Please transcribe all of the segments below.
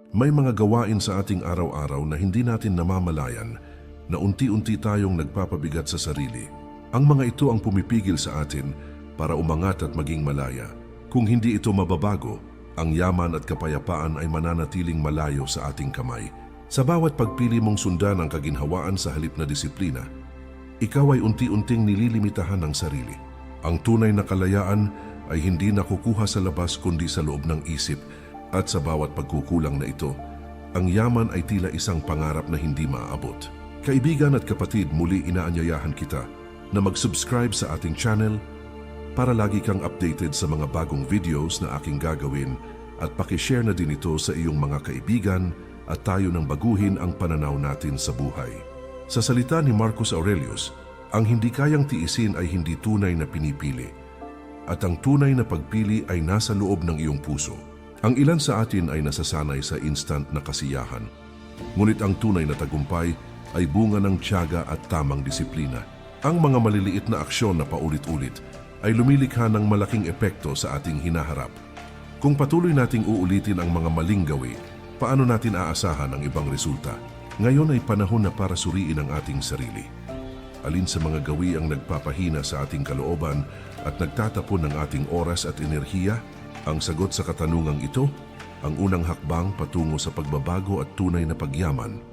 May mga gawain sa ating araw-araw na hindi natin namamalayan na unti-unti tayong nagpapabigat sa sarili. Ang mga ito ang pumipigil sa atin para umangat at maging malaya. Kung hindi ito mababago, ang yaman at kapayapaan ay mananatiling malayo sa ating kamay. Sa bawat pagpili mong sundan ang kaginhawaan sa halip na disiplina, ikaw ay unti-unting nililimitahan ng sarili. Ang tunay na kalayaan ay hindi nakukuha sa labas kundi sa loob ng isip, at sa bawat pagkukulang na ito, ang yaman ay tila isang pangarap na hindi maaabot. Kaibigan at kapatid, muli inaanyayahan kita na mag-subscribe sa ating channel para lagi kang updated sa mga bagong videos na aking gagawin, at pakishare na din ito sa iyong mga kaibigan at tayo nang baguhin ang pananaw natin sa buhay. Sa salita ni Marcus Aurelius, ang hindi kayang tiisin ay hindi tunay na pinipili, at ang tunay na pagpili ay nasa loob ng iyong puso. Ang ilan sa atin ay nasasanay sa instant na kasiyahan, ngunit ang tunay na tagumpay ay bunga ng tiyaga at tamang disiplina. Ang mga maliliit na aksyon na paulit-ulit ay lumilikha ng malaking epekto sa ating hinaharap. Kung patuloy nating uulitin ang mga maling gawi, paano natin aasahan ang ibang resulta? Ngayon ay panahon na para suriin ang ating sarili. Alin sa mga gawi ang nagpapahina sa ating kalooban at nagtatapon ng ating oras at enerhiya? Ang sagot sa katanungang ito, ang unang hakbang patungo sa pagbabago at tunay na pagyaman.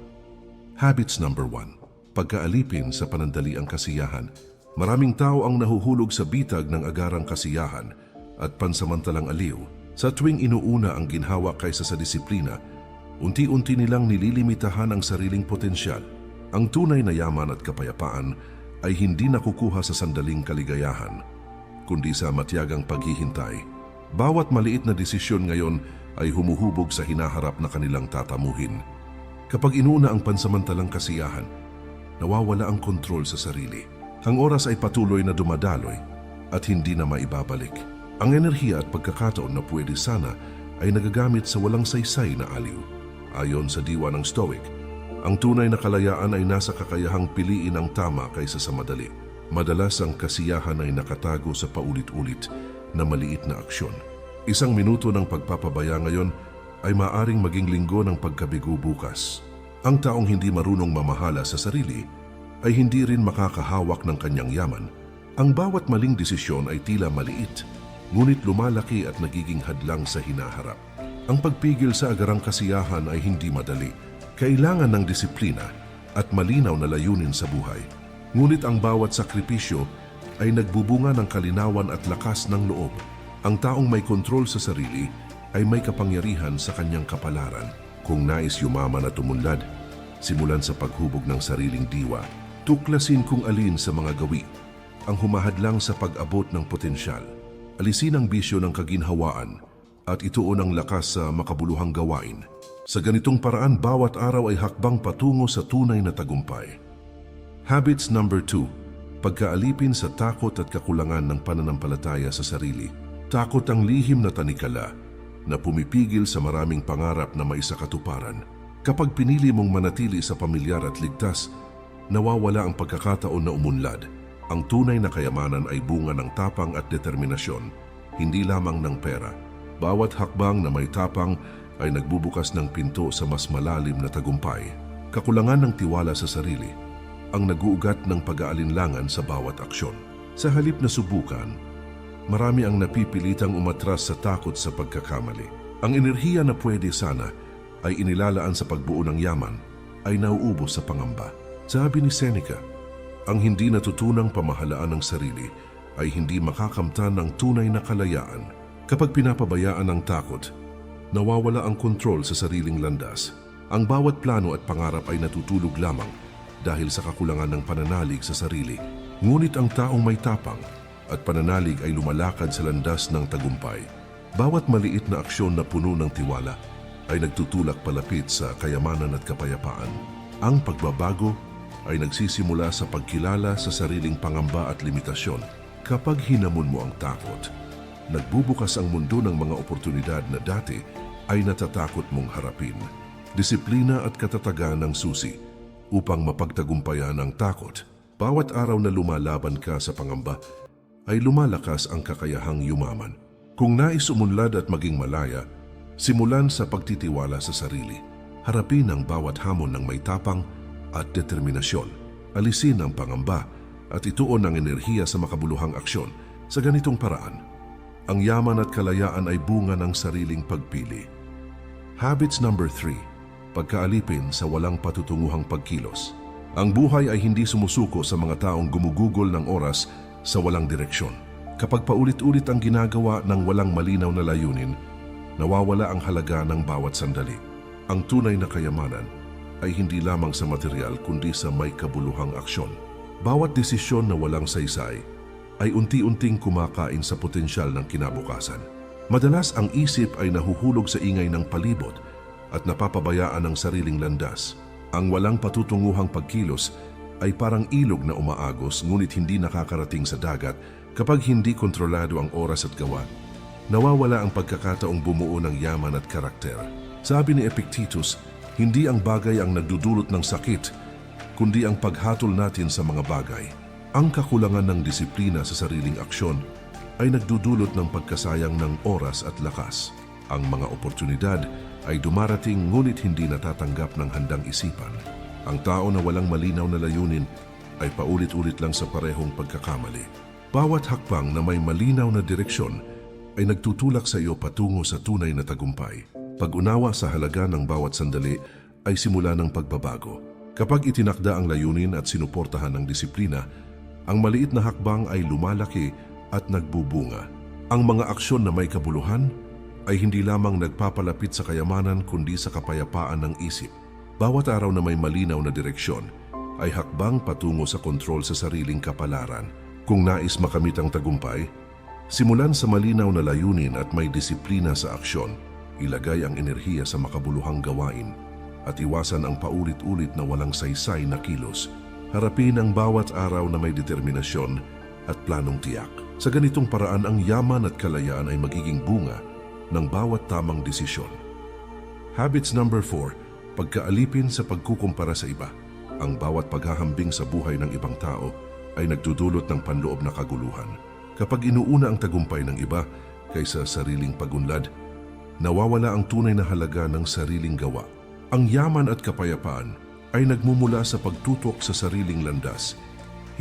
Habits number 1. Pagkaalipin sa panandaliang kasiyahan. Maraming tao ang nahuhulog sa bitag ng agarang kasiyahan at pansamantalang aliw. Sa tuwing inuuna ang ginhawa kaysa sa disiplina, unti-unti nilang nililimitahan ang sariling potensyal. Ang tunay na yaman at kapayapaan ay hindi nakukuha sa sandaling kaligayahan, kundi sa matiyagang paghihintay. Bawat maliit na desisyon ngayon ay humuhubog sa hinaharap na kanilang tatamuhin. Kapag inuuna ang pansamantalang kasiyahan, nawawala ang kontrol sa sarili. Ang oras ay patuloy na dumadaloy at hindi na maibabalik. Ang enerhiya at pagkakataon na pwede sana ay nagagamit sa walang saysay na aliw. Ayon sa diwa ng Stoic, ang tunay na kalayaan ay nasa kakayahang piliin ang tama kaysa sa madali. Madalas ang kasiyahan ay nakatago sa paulit-ulit na maliit na aksyon. Isang minuto ng pagpapabaya ngayon ay maaring maging linggo ng pagkabigo bukas. Ang taong hindi marunong mamahala sa sarili ay hindi rin makakahawak ng kanyang yaman. Ang bawat maling desisyon ay tila maliit, ngunit lumalaki at nagiging hadlang sa hinaharap. Ang pagpigil sa agarang kasiyahan ay hindi madali. Kailangan ng disiplina at malinaw na layunin sa buhay. Ngunit ang bawat sakripisyo ay nagbubunga ng kalinawan at lakas ng loob. Ang taong may kontrol sa sarili ay may kapangyarihan sa kanyang kapalaran. Kung nais yumaman at umunlad, simulan sa paghubog ng sariling diwa. Tuklasin kung alin sa mga gawi ang humahadlang sa pag-abot ng potensyal. Alisin ang bisyo ng kaginhawaan at ituon ang lakas sa makabuluhang gawain. Sa ganitong paraan, bawat araw ay hakbang patungo sa tunay na tagumpay. Habits number 2. Pagkaalipin sa takot at kakulangan ng pananampalataya sa sarili. Takot ang lihim na tanikala na pumipigil sa maraming pangarap na maisakatuparan. Kapag pinili mong manatili sa pamilyar at ligtas, nawawala ang pagkakataon na umunlad. Ang tunay na kayamanan ay bunga ng tapang at determinasyon, hindi lamang ng pera. Bawat hakbang na may tapang ay nagbubukas ng pinto sa mas malalim na tagumpay. Kakulangan ng tiwala sa sarili ang naguugat ng pag-aalinlangan sa bawat aksyon. Sa halip na subukan, marami ang napipilitang umatras sa takot sa pagkakamali. Ang enerhiya na pwede sana ay inilalaan sa pagbuo ng yaman ay nauubos sa pangamba. Sabi ni Seneca, ang hindi natutunang pamahalaan ng sarili ay hindi makakamtan ng tunay na kalayaan. Kapag pinapabayaan ng takot, nawawala ang kontrol sa sariling landas. Ang bawat plano at pangarap ay natutulog lamang dahil sa kakulangan ng pananalig sa sarili. Ngunit ang taong may tapang at pananalig ay lumalakad sa landas ng tagumpay. Bawat maliit na aksyon na puno ng tiwala ay nagtutulak palapit sa kayamanan at kapayapaan. Ang pagbabago ay nagsisimula sa pagkilala sa sariling pangamba at limitasyon. Kapag hinamon mo ang takot, nagbubukas ang mundo ng mga oportunidad na dati ay natatakot mong harapin. Disiplina at katatagan ng susi upang mapagtagumpayan ang takot. Bawat araw na lumalaban ka sa pangamba, ay lumalakas ang kakayahang yumaman. Kung nais umunlad at maging malaya, Simulan sa pagtitiwala sa sarili. Harapin ang bawat hamon ng may tapang at determinasyon. Alisin ang pangamba at ituon ang enerhiya sa makabuluhang aksyon. Sa ganitong paraan, ang yaman at kalayaan ay bunga ng sariling pagpili. Habits number 3. Pagkaalipin sa walang patutunguhang pagkilos. Ang buhay ay hindi sumusuko sa mga taong gumugugol ng oras sa walang direksyon. Kapag paulit-ulit ang ginagawa ng walang malinaw na layunin, nawawala ang halaga ng bawat sandali. Ang tunay na kayamanan ay hindi lamang sa material kundi sa may kabuluhang aksyon. Bawat desisyon na walang saysay ay unti-unting kumakain sa potensyal ng kinabukasan. Madalas ang isip ay nahuhulog sa ingay ng palibot at napapabayaan ang sariling landas. Ang walang patutunguhang pagkilos ay parang ilog na umaagos ngunit hindi nakakarating sa dagat kapag hindi kontrolado ang oras at gawa. Nawawala ang pagkakataong bumuo ng yaman at karakter. Sabi ni Epictetus, hindi ang bagay ang nagdudulot ng sakit, kundi ang paghatol natin sa mga bagay. Ang kakulangan ng disiplina sa sariling aksyon ay nagdudulot ng pagkasayang ng oras at lakas. Ang mga oportunidad ay dumarating ngunit hindi natatanggap ng handang isipan. Ang tao na walang malinaw na layunin ay paulit-ulit lang sa parehong pagkakamali. Bawat hakbang na may malinaw na direksyon ay nagtutulak sa iyo patungo sa tunay na tagumpay. Pag-unawa sa halaga ng bawat sandali ay simula ng pagbabago. Kapag itinakda ang layunin at sinuportahan ng disiplina, ang maliit na hakbang ay lumalaki at nagbubunga. Ang mga aksyon na may kabuluhan ay hindi lamang nagpapalapit sa kayamanan kundi sa kapayapaan ng isip. Bawat araw na may malinaw na direksyon ay hakbang patungo sa kontrol sa sariling kapalaran. Kung nais makamit ang tagumpay, simulan sa malinaw na layunin at may disiplina sa aksyon. Ilagay ang enerhiya sa makabuluhang gawain at iwasan ang paulit-ulit na walang saysay na kilos. Harapin ang bawat araw na may determinasyon at planong tiyak. Sa ganitong paraan, ang yaman at kalayaan ay magiging bunga ng bawat tamang desisyon. Habits number 4. Pagkaalipin sa pagkukumpara sa iba. Ang bawat paghahambing sa buhay ng ibang tao ay nagdudulot ng panloob na kaguluhan. Kapag inuuna ang tagumpay ng iba kaysa sariling pagunlad, nawawala ang tunay na halaga ng sariling gawa. Ang yaman at kapayapaan ay nagmumula sa pagtutok sa sariling landas,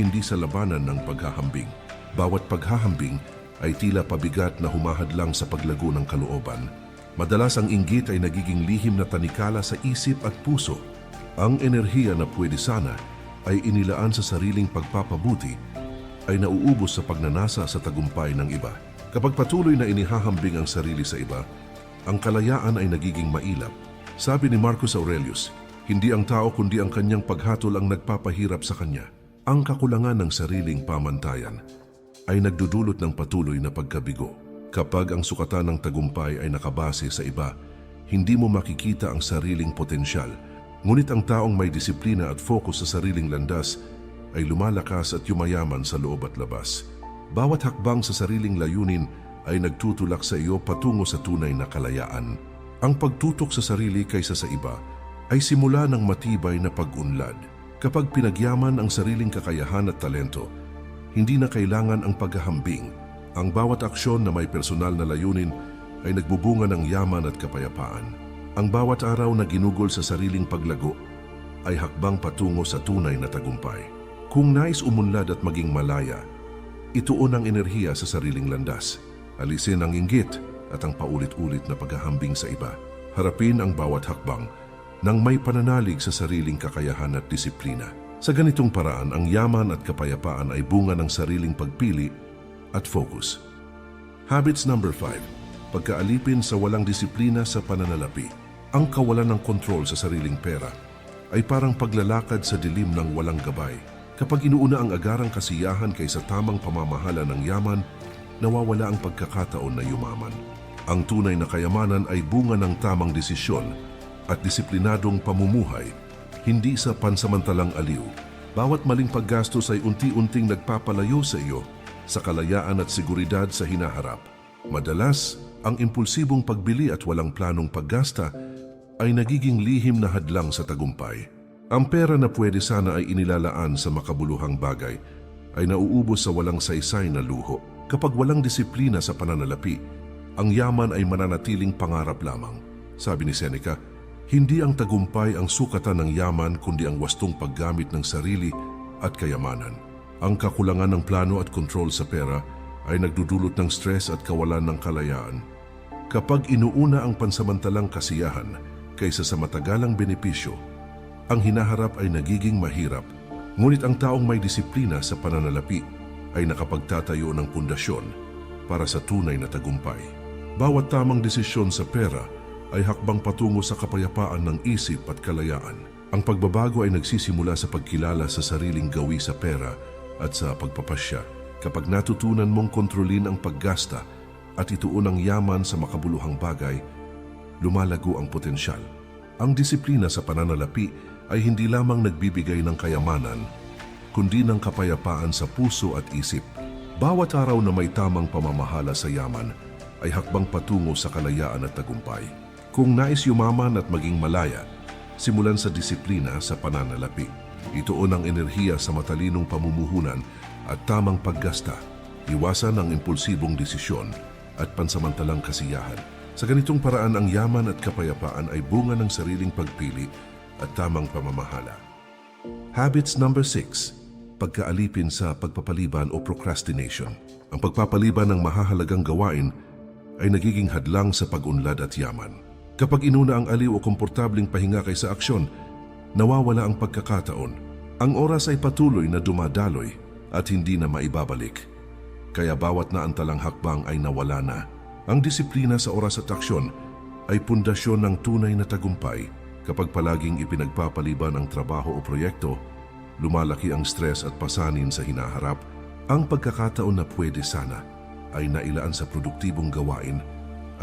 hindi sa labanan ng paghahambing. Bawat paghahambing ay tila pabigat na humahadlang sa paglago ng kalooban. Madalas ang inggit ay nagiging lihim na tanikala sa isip at puso. Ang enerhiya na pwede sana ay inilaan sa sariling pagpapabuti ay nauubos sa pagnanasa sa tagumpay ng iba. Kapag patuloy na inihahambing ang sarili sa iba, ang kalayaan ay nagiging mailap. Sabi ni Marcus Aurelius, hindi ang tao kundi ang kanyang paghatol ang nagpapahirap sa kanya. Ang kakulangan ng sariling pamantayan ay nagdudulot ng patuloy na pagkabigo. Kapag ang sukatan ng tagumpay ay nakabase sa iba, hindi mo makikita ang sariling potensyal. Ngunit ang taong may disiplina at focus sa sariling landas ay lumalakas at yumayaman sa loob at labas. Bawat hakbang sa sariling layunin ay nagtutulak sa iyo patungo sa tunay na kalayaan. Ang pagtutok sa sarili kaysa sa iba ay simula ng matibay na pag-unlad. Kapag pinagyaman ang sariling kakayahan at talento, hindi na kailangan ang paghahambing. Ang bawat aksyon na may personal na layunin ay nagbubunga ng yaman at kapayapaan. Ang bawat araw na ginugol sa sariling paglago ay hakbang patungo sa tunay na tagumpay. Kung nais umunlad at maging malaya, ituon ang enerhiya sa sariling landas. Alisin ang inggit at ang paulit-ulit na paghahambing sa iba. Harapin ang bawat hakbang nang may pananalig sa sariling kakayahan at disiplina. Sa ganitong paraan, ang yaman at kapayapaan ay bunga ng sariling pagpili at focus. Habits number 5. Pagkaalipin sa walang disiplina sa pananalapi. Ang kawalan ng kontrol sa sariling pera ay parang paglalakad sa dilim ng walang gabay. Kapag inuuna ang agarang kasiyahan kaysa tamang pamamahala ng yaman, nawawala ang pagkakataon na yumaman. Ang tunay na kayamanan ay bunga ng tamang desisyon at disiplinadong pamumuhay, hindi sa pansamantalang aliw. Bawat maling paggastos ay unti-unting nagpapalayo sa iyo sa kalayaan at seguridad sa hinaharap. Madalas, ang impulsibong pagbili at walang planong paggasta ay nagiging lihim na hadlang sa tagumpay. Ang pera na pwede sana ay inilalaan sa makabuluhang bagay ay nauubos sa walang saysay na luho. Kapag walang disiplina sa pananalapi, ang yaman ay mananatiling pangarap lamang. Sabi ni Seneca, hindi ang tagumpay ang sukatan ng yaman kundi ang wastong paggamit ng sarili at kayamanan. Ang kakulangan ng plano at kontrol sa pera ay nagdudulot ng stress at kawalan ng kalayaan. Kapag inuuna ang pansamantalang kasiyahan kaysa sa matagalang benepisyo, ang hinaharap ay nagiging mahirap. Ngunit ang taong may disiplina sa pananalapi ay nakapagtatayo ng pundasyon para sa tunay na tagumpay. Bawat tamang desisyon sa pera ay hakbang patungo sa kapayapaan ng isip at kalayaan. Ang pagbabago ay nagsisimula sa pagkilala sa sariling gawi sa pera at sa pagpapasya. Kapag natutunan mong kontrolin ang paggasta at ituon ang yaman sa makabuluhang bagay, lumalago ang potensyal. Ang disiplina sa pananalapi ay hindi lamang nagbibigay ng kayamanan, kundi ng kapayapaan sa puso at isip. Bawat araw na may tamang pamamahala sa yaman ay hakbang patungo sa kalayaan at tagumpay. Kung nais yumaman at maging malaya, simulan sa disiplina sa pananalapi. Ituon ang enerhiya sa matalinong pamumuhunan at tamang paggasta. Iwasan ang impulsibong desisyon at pansamantalang kasiyahan. Sa ganitong paraan, ang yaman at kapayapaan ay bunga ng sariling pagpili at tamang pamamahala. Habits number 6. Pagkaalipin sa pagpapaliban o procrastination. Ang pagpapaliban ng mahahalagang gawain ay nagiging hadlang sa pag-unlad at yaman. Kapag inuna ang aliw o komportabling pahinga kaysa aksyon, nawawala ang pagkakataon. Ang oras ay patuloy na dumadaloy at hindi na maibabalik. Kaya bawat naantalang hakbang ay nawala na. Ang disiplina sa oras at aksyon ay pundasyon ng tunay na tagumpay. Kapag palaging ipinagpapaliban ang trabaho o proyekto, lumalaki ang stress at pasanin sa hinaharap. Ang pagkakataon na pwede sana ay nailaan sa produktibong gawain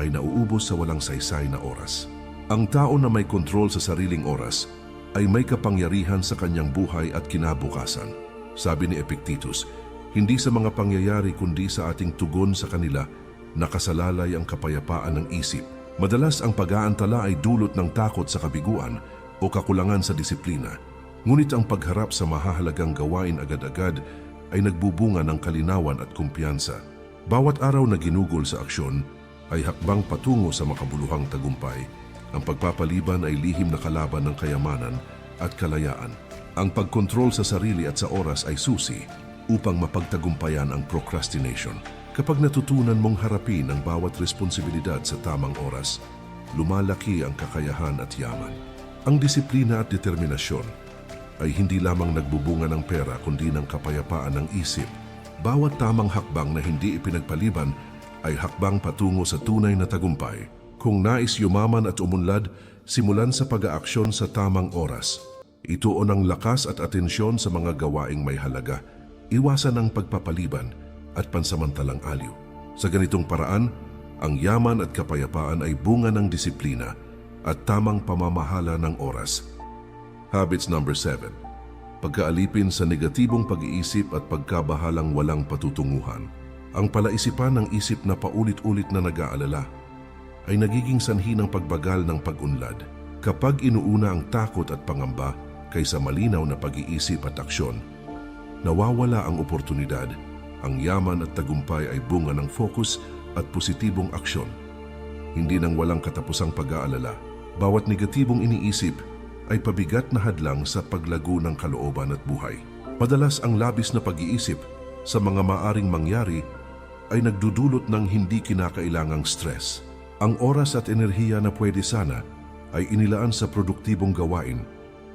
ay nauubos sa walang saysay na oras. Ang tao na may kontrol sa sariling oras ay may kapangyarihan sa kanyang buhay at kinabukasan. Sabi ni Epictetus, hindi sa mga pangyayari kundi sa ating tugon sa kanila nakasalalay ang kapayapaan ng isip. Madalas ang pag-aantala ay dulot ng takot sa kabiguan o kakulangan sa disiplina. Ngunit ang pagharap sa mahahalagang gawain agad-agad ay nagbubunga ng kalinawan at kumpiyansa. Bawat araw na ginugol sa aksyon ay hakbang patungo sa makabuluhang tagumpay. Ang pagpapaliban ay lihim na kalaban ng kayamanan at kalayaan. Ang pagkontrol sa sarili at sa oras ay susi upang mapagtagumpayan ang procrastination. Kapag natutunan mong harapin ang bawat responsibilidad sa tamang oras, lumalaki ang kakayahan at yaman. Ang disiplina at determinasyon ay hindi lamang nagbubunga ng pera kundi ng kapayapaan ng isip. Bawat tamang hakbang na hindi ipinagpaliban ay hakbang patungo sa tunay na tagumpay. Kung nais yumaman at umunlad, simulan sa pag-aaksyon sa tamang oras. Ituon ang lakas at atensyon sa mga gawaing may halaga. Iwasan ang pagpapaliban at pansamantalang aliw. Sa ganitong paraan, ang yaman at kapayapaan ay bunga ng disiplina at tamang pamamahala ng oras. Habits number 7. Pagkaalipin sa negatibong pag-iisip at pagkabahalang walang patutunguhan. Ang palaisipan ng isip na paulit-ulit na nag-aalala ay nagiging sanhi ng pagbagal ng pag-unlad. Kapag inuuna ang takot at pangamba kaysa malinaw na pag-iisip at aksyon, nawawala ang oportunidad. Ang yaman at tagumpay ay bunga ng focus at positibong aksyon, hindi ng walang katapusang pag-aalala. Bawat negatibong iniisip ay pabigat na hadlang sa paglago ng kalooban at buhay. Madalas ang labis na pag-iisip sa mga maaring mangyari ay nagdudulot ng hindi kinakailangang stress. Ang oras at enerhiya na pwede sana ay inilaan sa produktibong gawain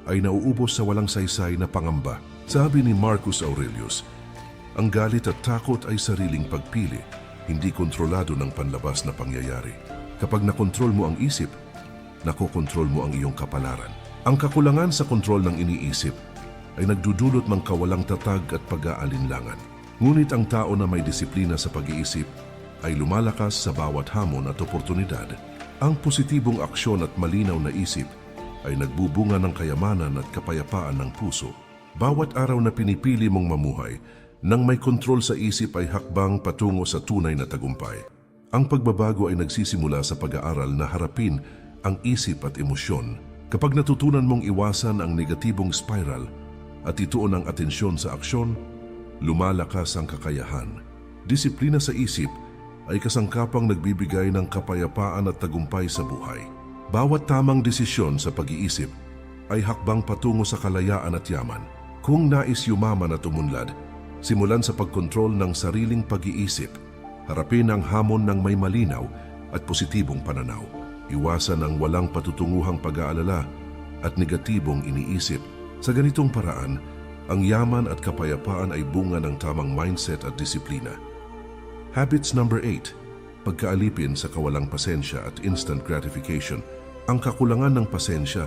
ay nauubos sa walang saysay na pangamba. Sabi ni Marcus Aurelius, ang galit at takot ay sariling pagpili, hindi kontrolado ng panlabas na pangyayari. Kapag nakontrol mo ang isip, nakokontrol mo ang iyong kapalaran. Ang kakulangan sa kontrol ng iniisip ay nagdudulot ng kawalang tatag at pag-aalinlangan. Ngunit ang tao na may disiplina sa pag-iisip ay lumalakas sa bawat hamon at oportunidad. Ang positibong aksyon at malinaw na isip ay nagbubunga ng kayamanan at kapayapaan ng puso. Bawat araw na pinipili mong mamuhay nang may kontrol sa isip ay hakbang patungo sa tunay na tagumpay. Ang pagbabago ay nagsisimula sa pag-aaral na harapin ang isip at emosyon. Kapag natutunan mong iwasan ang negatibong spiral at ituon ang atensyon sa aksyon, lumalakas ang kakayahan. Disiplina sa isip ay kasangkapang nagbibigay ng kapayapaan at tagumpay sa buhay. Bawat tamang desisyon sa pag-iisip ay hakbang patungo sa kalayaan at yaman. Kung nais yumaman at umunlad, simulan sa pagkontrol ng sariling pag-iisip. Harapin ang hamon ng may malinaw at positibong pananaw. Iwasan ang walang patutunguhang pag-aalala at negatibong iniisip. Sa ganitong paraan, ang yaman at kapayapaan ay bunga ng tamang mindset at disiplina. Habits number 8. Pagkaalipin sa kawalang pasensya at instant gratification. Ang kakulangan ng pasensya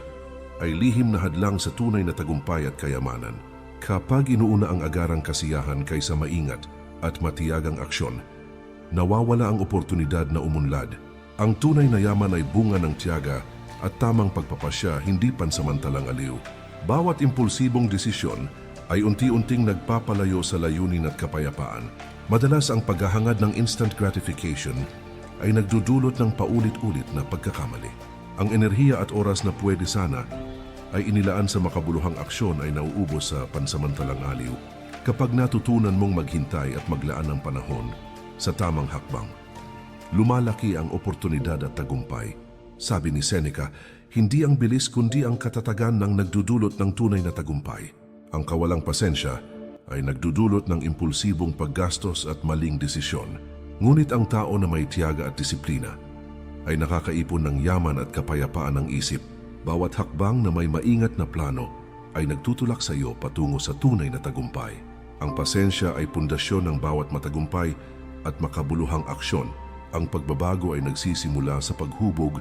ay lihim na hadlang sa tunay na tagumpay at kayamanan. Kapag inuuna ang agarang kasiyahan kaysa maingat at matiyagang aksyon, nawawala ang oportunidad na umunlad. Ang tunay na yaman ay bunga ng tiyaga at tamang pagpapasya, hindi pansamantalang aliw. Bawat impulsibong desisyon ay unti-unting nagpapalayo sa layunin at kapayapaan. Madalas ang paghahangad ng instant gratification ay nagdudulot ng paulit-ulit na pagkakamali. Ang enerhiya at oras na pwede sana ay inilaan sa makabuluhang aksyon ay nauubos sa pansamantalang aliw kapag natutunan mong maghintay at maglaan ng panahon sa tamang hakbang. Lumalaki ang oportunidad at tagumpay. Sabi ni Seneca, hindi ang bilis kundi ang katatagan ng nagdudulot ng tunay na tagumpay. Ang kawalang pasensya ay nagdudulot ng impulsibong paggastos at maling desisyon. Ngunit ang tao na may tiyaga at disiplina ay nakakaipon ng yaman at kapayapaan ng isip. Bawat hakbang na may maingat na plano ay nagtutulak sa iyo patungo sa tunay na tagumpay. Ang pasensya ay pundasyon ng bawat matagumpay at makabuluhang aksyon. Ang pagbabago ay nagsisimula sa paghubog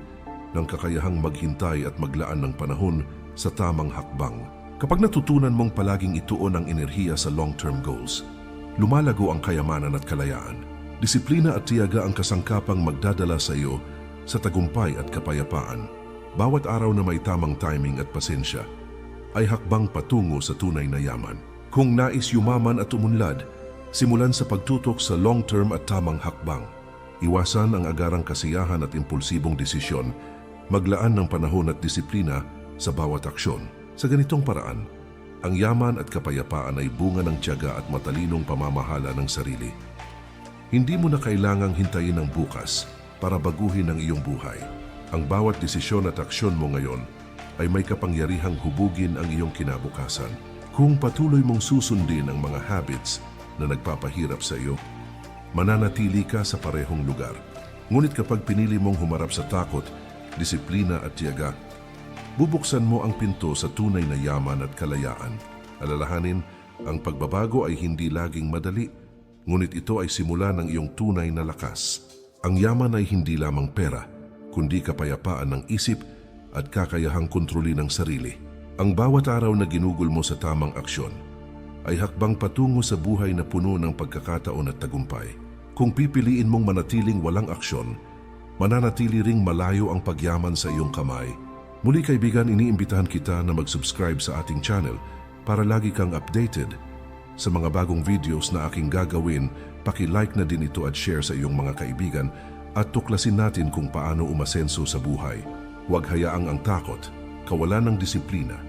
ng kakayahang maghintay at maglaan ng panahon sa tamang hakbang. Kapag natutunan mong palaging ituon ang enerhiya sa long-term goals, lumalago ang kayamanan at kalayaan. Disiplina at tiyaga ang kasangkapang magdadala sa iyo sa tagumpay at kapayapaan. Bawat araw na may tamang timing at pasensya ay hakbang patungo sa tunay na yaman. Kung nais yumaman at umunlad, simulan sa pagtutok sa long-term at tamang hakbang. Iwasan ang agarang kasiyahan at impulsibong desisyon, maglaan ng panahon at disiplina sa bawat aksyon. Sa ganitong paraan, ang yaman at kapayapaan ay bunga ng tiyaga at matalinong pamamahala ng sarili. Hindi mo na kailangang hintayin ang bukas para baguhin ang iyong buhay. Ang bawat desisyon at aksyon mo ngayon ay may kapangyarihang hubugin ang iyong kinabukasan. Kung patuloy mong susundin ang mga habits na nagpapahirap sa iyo, mananatili ka sa parehong lugar. Ngunit kapag pinili mong humarap sa takot, disiplina at tiyaga, bubuksan mo ang pinto sa tunay na yaman at kalayaan. Alalahanin, ang pagbabago ay hindi laging madali, ngunit ito ay simula ng iyong tunay na lakas. Ang yaman ay hindi lamang pera, kundi kapayapaan ng isip at kakayahang kontrolin ang sarili. Ang bawat araw na ginugol mo sa tamang aksyon ay hakbang patungo sa buhay na puno ng pagkakataon at tagumpay. Kung pipiliin mong manatiling walang aksyon, mananatili ring malayo ang pagyaman sa iyong kamay. Muli kaibigan, iniimbitahan kita na mag-subscribe sa ating channel para lagi kang updated sa mga bagong videos na aking gagawin. Paki-like na din ito at share sa iyong mga kaibigan at tuklasin natin kung paano umasenso sa buhay. Huwag hayaang ang takot, kawalan ng disiplina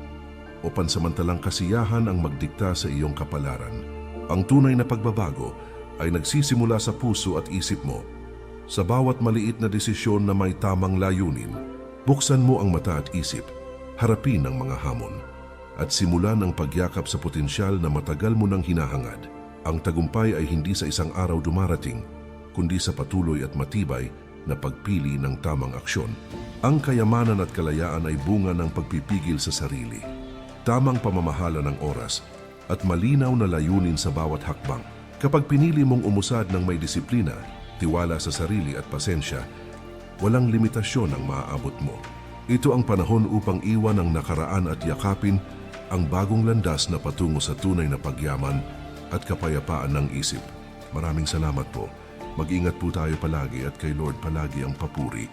o pansamantalang kasiyahan ang magdikta sa iyong kapalaran. Ang tunay na pagbabago ay nagsisimula sa puso at isip mo. Sa bawat maliit na desisyon na may tamang layunin, buksan mo ang mata at isip, harapin ang mga hamon, at simulan ang pagyakap sa potensyal na matagal mo nang hinahangad. Ang tagumpay ay hindi sa isang araw dumarating, kundi sa patuloy at matibay na pagpili ng tamang aksyon. Ang kayamanan at kalayaan ay bunga ng pagpipigil sa sarili, tamang pamamahala ng oras, at malinaw na layunin sa bawat hakbang. Kapag pinili mong umusad ng may disiplina, tiwala sa sarili at pasensya, walang limitasyon ang maaabot mo. Ito ang panahon upang iwan ang nakaraan at yakapin ang bagong landas na patungo sa tunay na pagyaman at kapayapaan ng isip. Maraming salamat po. Mag-ingat po tayo palagi at kay Lord palagi ang papuri.